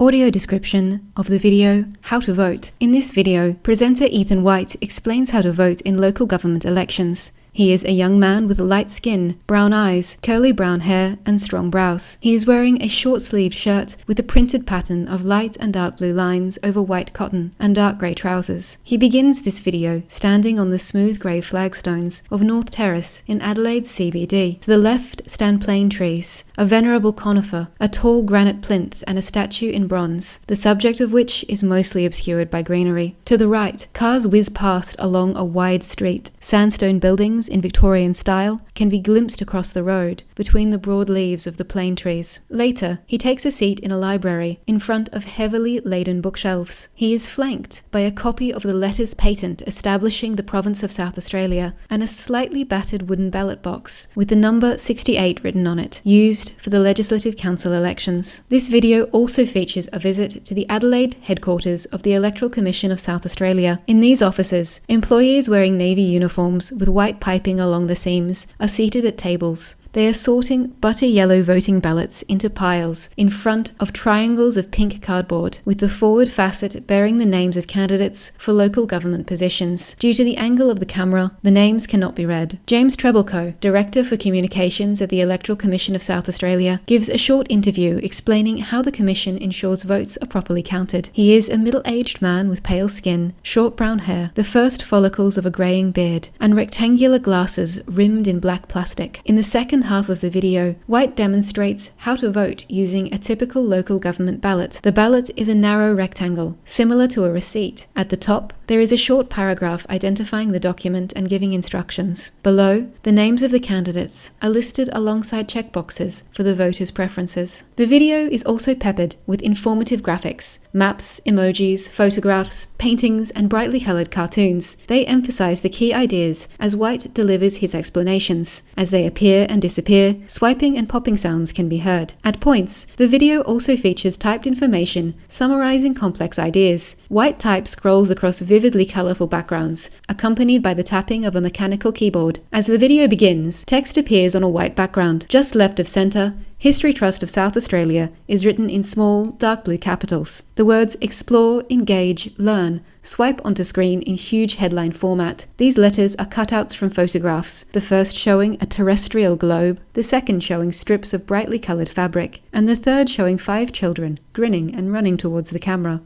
Audio description of the video How to Vote. In this video, presenter Ethan White explains how to vote in local government elections. He is a young man with light skin, brown eyes, curly brown hair, and strong brows. He is wearing a short-sleeved shirt with a printed pattern of light and dark blue lines over white cotton and dark grey trousers. He begins this video standing on the smooth grey flagstones of North Terrace in Adelaide's CBD. To the left stand plane trees, a venerable conifer, a tall granite plinth, and a statue in bronze, the subject of which is mostly obscured by greenery. To the right, cars whiz past along a wide street. Sandstone buildings in Victorian style can be glimpsed across the road between the broad leaves of the plane trees. Later, he takes a seat in a library in front of heavily laden bookshelves. He is flanked by a copy of the letters patent establishing the province of South Australia and a slightly battered wooden ballot box with the number 68 written on it, used for the Legislative Council elections. This video also features a visit to the Adelaide headquarters of the Electoral Commission of South Australia. In these offices, employees wearing navy uniforms with white piping along the seams are seated at tables. They are sorting butter yellow voting ballots into piles in front of triangles of pink cardboard, with the forward facet bearing the names of candidates for local government positions. Due to the angle of the camera, the names cannot be read. James Trebleco, Director for Communications at the Electoral Commission of South Australia, gives a short interview explaining how the Commission ensures votes are properly counted. He is a middle-aged man with pale skin, short brown hair, the first follicles of a greying beard, and rectangular glasses rimmed in black plastic. In the second half of the video, White demonstrates how to vote using a typical local government ballot. The ballot is a narrow rectangle, similar to a receipt. At the top, there is a short paragraph identifying the document and giving instructions. Below, the names of the candidates are listed alongside checkboxes for the voters' preferences. The video is also peppered with informative graphics, maps, emojis, photographs, paintings, and brightly coloured cartoons. They emphasise the key ideas as White delivers his explanations. As they appear and disappear, swiping and popping sounds can be heard. At points, the video also features typed information summarising complex ideas. White type scrolls across vividly colourful backgrounds, accompanied by the tapping of a mechanical keyboard. As the video begins, text appears on a white background. Just left of centre, History Trust of South Australia is written in small, dark blue capitals. The words explore, engage, learn swipe onto screen in huge headline format. These letters are cutouts from photographs, the first showing a terrestrial globe, the second showing strips of brightly coloured fabric, and the third showing 5 children, grinning and running towards the camera.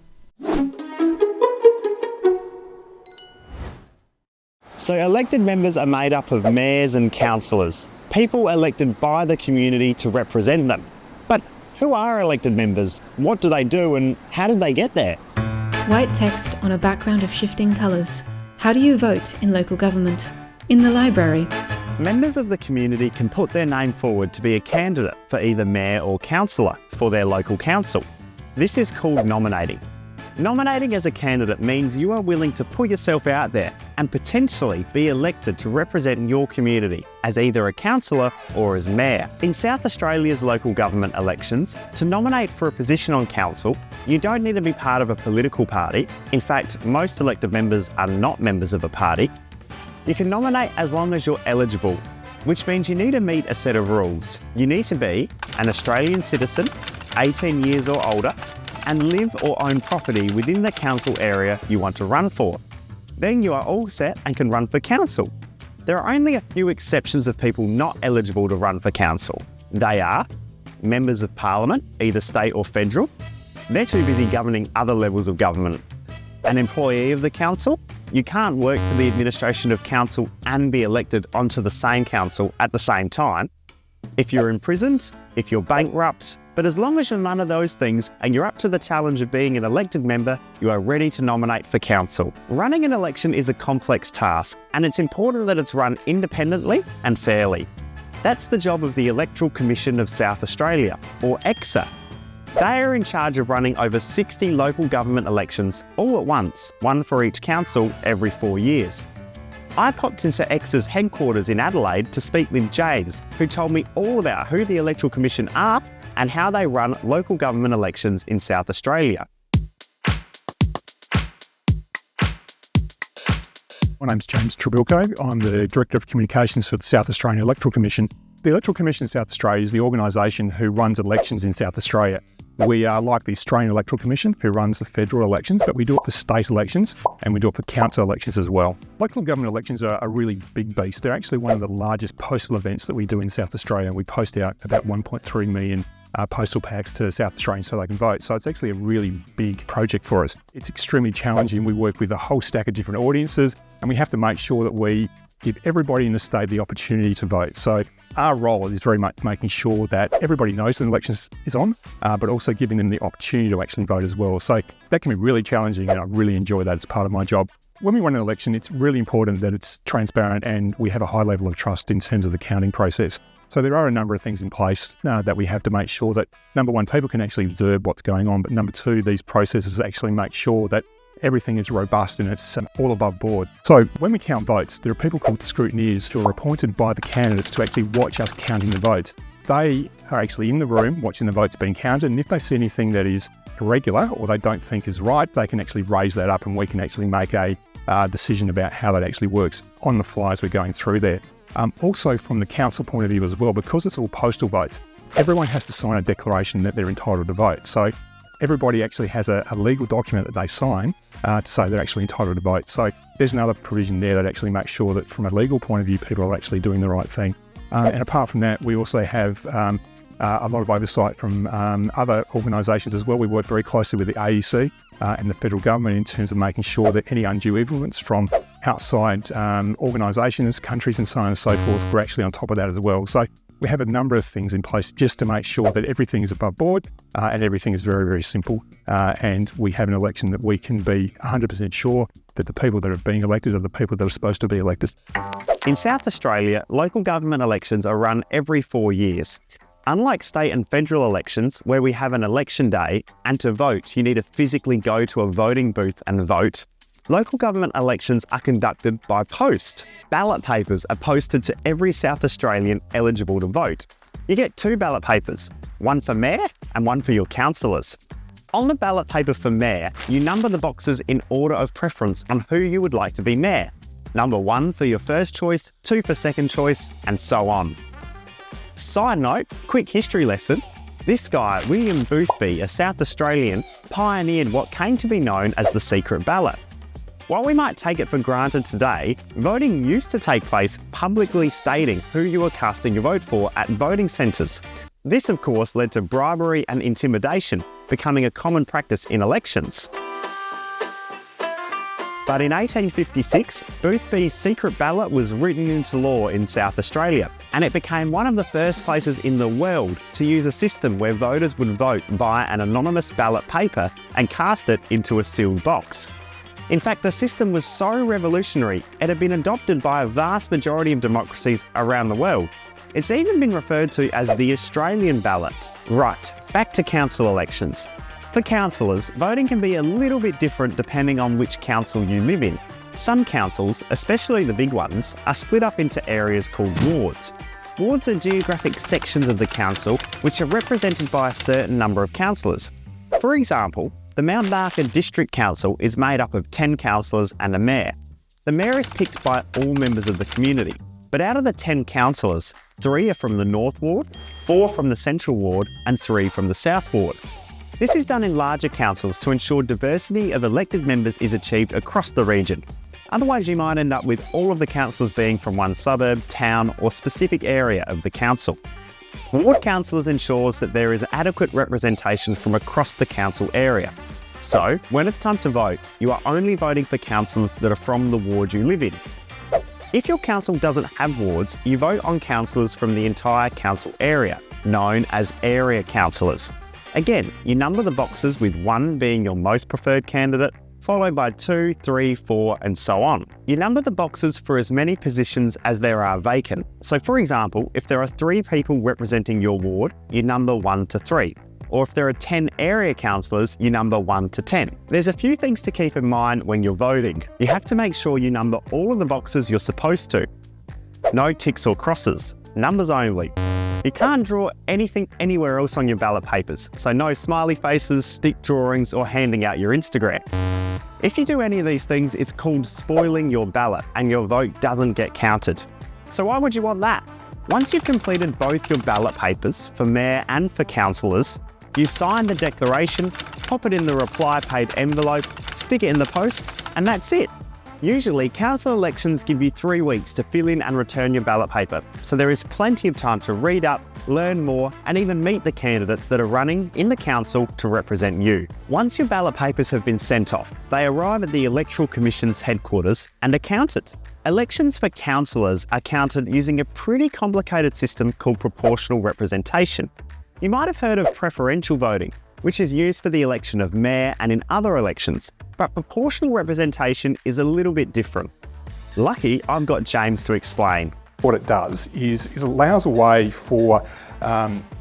So elected members are made up of mayors and councillors, people elected by the community to represent them. But who are elected members? What do they do and how did they get there? White text on a background of shifting colours. How do you vote in local government? In the library. Members of the community can put their name forward to be a candidate for either mayor or councillor for their local council. This is called nominating. Nominating as a candidate means you are willing to put yourself out there and potentially be elected to represent your community as either a councillor or as mayor. In South Australia's local government elections, to nominate for a position on council, you don't need to be part of a political party. In fact, most elected members are not members of a party. You can nominate as long as you're eligible, which means you need to meet a set of rules. You need to be an Australian citizen, 18 years or older, and live or own property within the council area you want to run for. Then you are all set and can run for council. There are only a few exceptions of people not eligible to run for council. They are members of parliament, either state or federal. They're too busy governing other levels of government. An employee of the council. You can't work for the administration of council and be elected onto the same council at the same time. If you're imprisoned, if you're bankrupt, but as long as you're none of those things and you're up to the challenge of being an elected member, you are ready to nominate for council. Running an election is a complex task, and it's important that it's run independently and fairly. That's the job of the Electoral Commission of South Australia, or EXA. They are in charge of running over 60 local government elections all at once, one for each council every 4 years. I popped into EXA's headquarters in Adelaide to speak with James, who told me all about who the Electoral Commission are and how they run local government elections in South Australia. My name's James Trebleco. I'm the Director of Communications for the South Australian Electoral Commission. The Electoral Commission of South Australia is the organisation who runs elections in South Australia. We are like the Australian Electoral Commission, who runs the federal elections, but we do it for state elections and we do it for council elections as well. Local government elections are a really big beast. They're actually one of the largest postal events that we do in South Australia. We post out about 1.3 million postal packs to South Australians so they can vote. So it's actually a really big project for us. It's extremely challenging. We work with a whole stack of different audiences and we have to make sure that we give everybody in the state the opportunity to vote. So our role is very much making sure that everybody knows an election is on, but also giving them the opportunity to actually vote as well. So that can be really challenging and I really enjoy that as part of my job. When we run an election, it's really important that it's transparent and we have a high level of trust in terms of the counting process. So there are a number of things in place that we have to make sure that, number one, people can actually observe what's going on, but number two, these processes actually make sure that everything is robust and it's all above board. So when we count votes, there are people called scrutineers who are appointed by the candidates to actually watch us counting the votes. They are actually in the room watching the votes being counted, and if they see anything that is irregular or they don't think is right, they can actually raise that up and we can actually make a decision about how that actually works on the fly as we're going through there. Also from the council point of view as well, because it's all postal votes, everyone has to sign a declaration that they're entitled to vote. So everybody actually has a legal document that they sign to say they're actually entitled to vote. So there's another provision there that actually makes sure that from a legal point of view, people are actually doing the right thing. And apart from that, we also have a lot of oversight from other organisations as well. We work very closely with the AEC and the federal government in terms of making sure that any undue influence from outside organisations, countries and so on and so forth, we're actually on top of that as well. So we have a number of things in place just to make sure that everything is above board and everything is very, very simple. And we have an election that we can be 100% sure that the people that are being elected are the people that are supposed to be elected. In South Australia, local government elections are run every 4 years. Unlike state and federal elections, where we have an election day, and to vote, you need to physically go to a voting booth and vote, local government elections are conducted by post. Ballot papers are posted to every South Australian eligible to vote. You get 2 ballot papers, one for mayor and one for your councillors. On the ballot paper for mayor, you number the boxes in order of preference on who you would like to be mayor. Number 1 for your first choice, 2 for second choice, and so on. Side note, quick history lesson. This guy, William Boothby, a South Australian, pioneered what came to be known as the secret ballot. While we might take it for granted today, voting used to take place publicly stating who you were casting your vote for at voting centres. This, of course, led to bribery and intimidation, becoming a common practice in elections. But in 1856, Boothby's secret ballot was written into law in South Australia, and it became one of the first places in the world to use a system where voters would vote via an anonymous ballot paper and cast it into a sealed box. In fact, the system was so revolutionary, it had been adopted by a vast majority of democracies around the world. It's even been referred to as the Australian ballot. Right, back to council elections. For councillors, voting can be a little bit different depending on which council you live in. Some councils, especially the big ones, are split up into areas called wards. Wards are geographic sections of the council which are represented by a certain number of councillors. For example, the Mount Barker District Council is made up of 10 councillors and a mayor. The mayor is picked by all members of the community, but out of the 10 councillors, 3 are from the North Ward, 4 from the Central Ward, and 3 from the South Ward. This is done in larger councils to ensure diversity of elected members is achieved across the region. Otherwise, you might end up with all of the councillors being from one suburb, town, or specific area of the council. Ward councillors ensures that there is adequate representation from across the council area. So, when it's time to vote, you are only voting for councillors that are from the ward you live in. If your council doesn't have wards, you vote on councillors from the entire council area, known as area councillors. Again, you number the boxes with 1 being your most preferred candidate, followed by 2, 3, 4, and so on. You number the boxes for as many positions as there are vacant. So for example, if there are 3 people representing your ward, you number 1 to 3. Or if there are 10 area councillors, you number 1 to 10. There's a few things to keep in mind when you're voting. You have to make sure you number all of the boxes you're supposed to. No ticks or crosses, numbers only. You can't draw anything anywhere else on your ballot papers, so no smiley faces, stick drawings, or handing out your Instagram. If you do any of these things, it's called spoiling your ballot, and your vote doesn't get counted. So why would you want that? Once you've completed both your ballot papers, for mayor and for councillors, You sign the declaration, pop it in the reply paid envelope, stick it in the post, and that's it. Usually, council elections give you 3 weeks to fill in and return your ballot paper, so there is plenty of time to read up, learn more, and even meet the candidates that are running in the council to represent you. Once your ballot papers have been sent off, they arrive at the Electoral Commission's headquarters and are counted. Elections for councillors are counted using a pretty complicated system called proportional representation. You might have heard of preferential voting, which is used for the election of mayor and in other elections, but proportional representation is a little bit different. Lucky, I've got James to explain. What it does is it allows a way for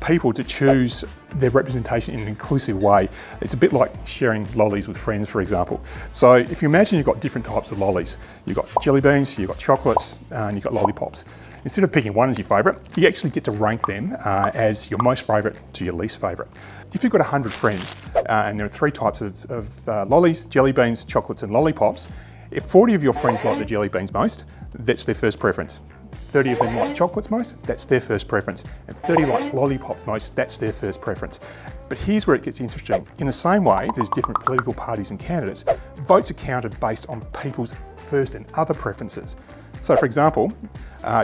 people to choose their representation in an inclusive way. It's a bit like sharing lollies with friends, for example. So if you imagine you've got different types of lollies, you've got jelly beans, you've got chocolates, and you've got lollipops. Instead of picking one as your favourite, you actually get to rank them as your most favourite to your least favourite. If you've got 100 friends and there are 3 types of lollies, jelly beans, chocolates and lollipops, if 40 of your friends like the jelly beans most, that's their first preference. 30 of them like chocolates most, that's their first preference. And 30 like lollipops most, that's their first preference. But here's where it gets interesting. In the same way, there's different political parties and candidates. Votes are counted based on people's first and other preferences. So for example,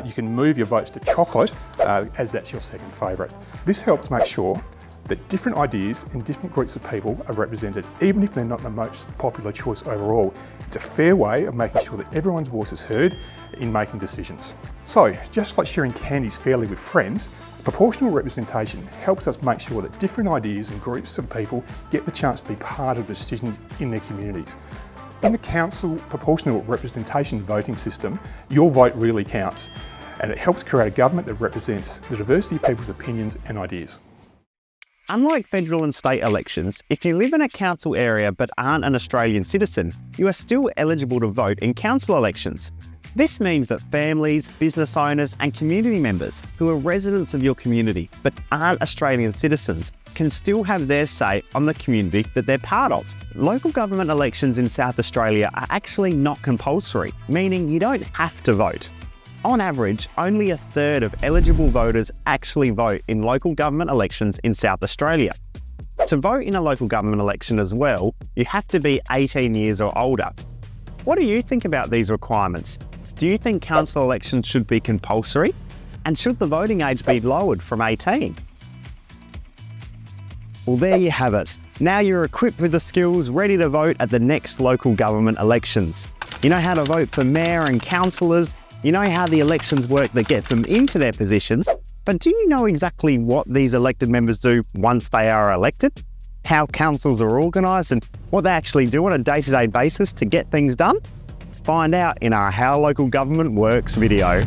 you can move your votes to chocolate as that's your second favourite. This helps make sure that different ideas and different groups of people are represented, even if they're not the most popular choice overall. It's a fair way of making sure that everyone's voice is heard in making decisions. So, just like sharing candies fairly with friends, proportional representation helps us make sure that different ideas and groups of people get the chance to be part of decisions in their communities. In the council proportional representation voting system, your vote really counts, and it helps create a government that represents the diversity of people's opinions and ideas. Unlike federal and state elections, if you live in a council area but aren't an Australian citizen, you are still eligible to vote in council elections. This means that families, business owners and community members who are residents of your community but aren't Australian citizens can still have their say on the community that they're part of. Local government elections in South Australia are actually not compulsory, meaning you don't have to vote. On average, only a third of eligible voters actually vote in local government elections in South Australia. To vote in a local government election as well, you have to be 18 years or older. What do you think about these requirements? Do you think council elections should be compulsory? And should the voting age be lowered from 18? Well, there you have it. Now you're equipped with the skills ready to vote at the next local government elections. You know how to vote for mayor and councillors. You know how the elections work that get them into their positions, but do you know exactly what these elected members do once they are elected? How councils are organised and what they actually do on a day-to-day basis to get things done? Find out in our How Local Government Works video.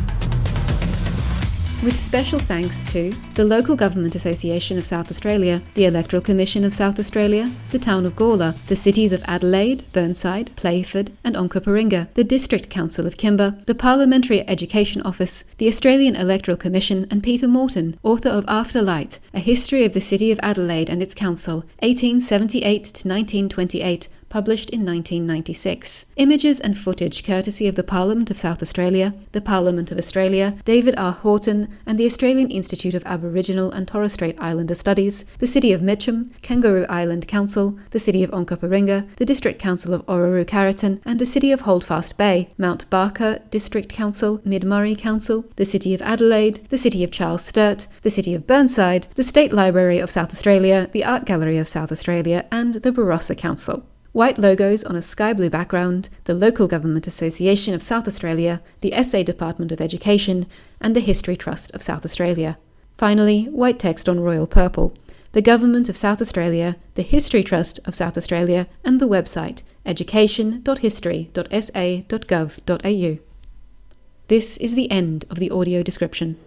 With special thanks to the Local Government Association of South Australia, the Electoral Commission of South Australia, the Town of Gawler, the cities of Adelaide, Burnside, Playford and Onkaparinga, the District Council of Kimber, the Parliamentary Education Office, the Australian Electoral Commission and Peter Morton, author of Afterlight, A History of the City of Adelaide and its Council, 1878 to 1928, published in 1996. Images and footage courtesy of the Parliament of South Australia, the Parliament of Australia, David R. Horton and the Australian Institute of Aboriginal and Torres Strait Islander Studies, the City of Mitcham, Kangaroo Island Council, the City of Onkaparinga, the District Council of Orroroo-Carrollton and the City of Holdfast Bay, Mount Barker District Council, Mid-Murray Council, the City of Adelaide, the City of Charles Sturt, the City of Burnside, the State Library of South Australia, the Art Gallery of South Australia and the Barossa Council. White logos on a sky blue background, the Local Government Association of South Australia, the SA Department of Education, and the History Trust of South Australia. Finally, white text on royal purple, the Government of South Australia, the History Trust of South Australia, and the website education.history.sa.gov.au. This is the end of the audio description.